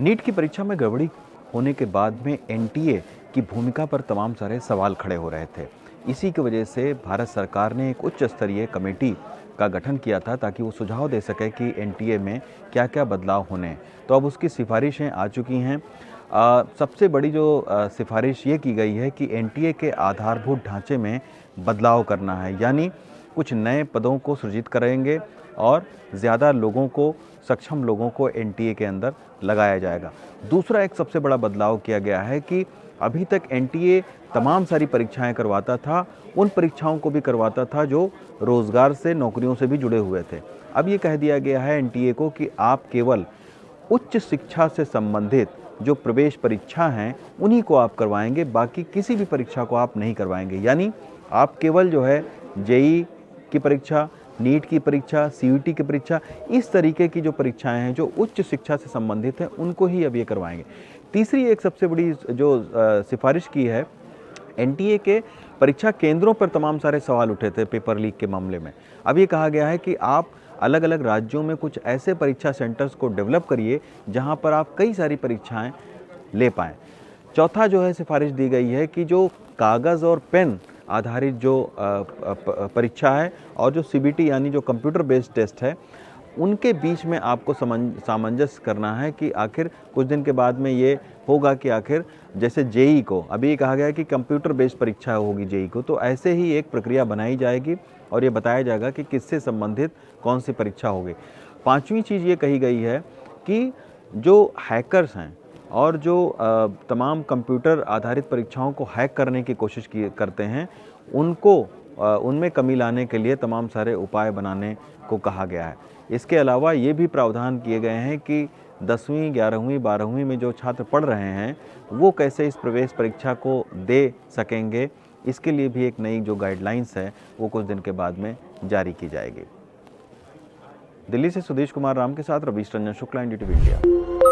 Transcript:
NEET की परीक्षा में गड़बड़ी होने के बाद में एनटीए की भूमिका पर तमाम सारे सवाल खड़े हो रहे थे। इसी की वजह से भारत सरकार ने एक उच्च स्तरीय कमेटी का गठन किया था ताकि वो सुझाव दे सके कि एनटीए में क्या क्या बदलाव होने हैं। तो अब उसकी सिफारिशें आ चुकी हैं। सबसे बड़ी जो सिफारिश ये की गई है कि एनटीए के आधारभूत ढांचे में बदलाव करना है, यानी कुछ नए पदों को सृजित करेंगे और ज़्यादा लोगों को, सक्षम लोगों को एनटीए के अंदर लगाया जाएगा। दूसरा एक सबसे बड़ा बदलाव किया गया है कि अभी तक एनटीए तमाम सारी परीक्षाएं करवाता था, उन परीक्षाओं को भी करवाता था जो रोज़गार से, नौकरियों से भी जुड़े हुए थे। अब ये कह दिया गया है एनटीए को कि आप केवल उच्च शिक्षा से संबंधित जो प्रवेश परीक्षा हैं उन्हीं को आप करवाएंगे, बाकी किसी भी परीक्षा को आप नहीं करवाएंगे। यानी आप केवल जो है जेईई की परीक्षा, नीट की परीक्षा, सीयूईटी की परीक्षा, इस तरीके की जो परीक्षाएं हैं जो उच्च शिक्षा से संबंधित हैं उनको ही अब ये करवाएंगे। तीसरी एक सबसे बड़ी जो सिफारिश की है एनटीए के परीक्षा केंद्रों पर तमाम सारे सवाल उठे थे पेपर लीक के मामले में। अब ये कहा गया है कि आप अलग अलग राज्यों में कुछ ऐसे परीक्षा सेंटर्स को डेवलप करिए जहां पर आप कई सारी परीक्षाएं ले पाएँ। चौथा जो है सिफारिश दी गई है कि जो कागज़ और पेन आधारित जो परीक्षा है और जो सीबीटी यानी जो कंप्यूटर बेस्ड टेस्ट है, उनके बीच में आपको सामंजस्य करना है कि आखिर कुछ दिन के बाद में ये होगा कि आखिर जैसे जेईई को अभी कहा गया है कि कंप्यूटर बेस्ड परीक्षा होगी जेईई को, तो ऐसे ही एक प्रक्रिया बनाई जाएगी और ये बताया जाएगा कि किससे संबंधित कौन सी परीक्षा होगी। पांचवी चीज़ ये कही गई है कि जो हैकर्स हैं और जो तमाम कंप्यूटर आधारित परीक्षाओं को हैक करने की कोशिश करते हैं, उनको उनमें कमी लाने के लिए तमाम सारे उपाय बनाने को कहा गया है। इसके अलावा ये भी प्रावधान किए गए हैं कि 10वीं, 11वीं, 12वीं में जो छात्र पढ़ रहे हैं वो कैसे इस प्रवेश परीक्षा को दे सकेंगे, इसके लिए भी एक नई जो गाइडलाइंस है वो कुछ दिन के बाद में जारी की जाएगी। दिल्ली से सुदेश कुमार राम के साथ रवीश रंजन शुक्ला, NDTV इंडिया।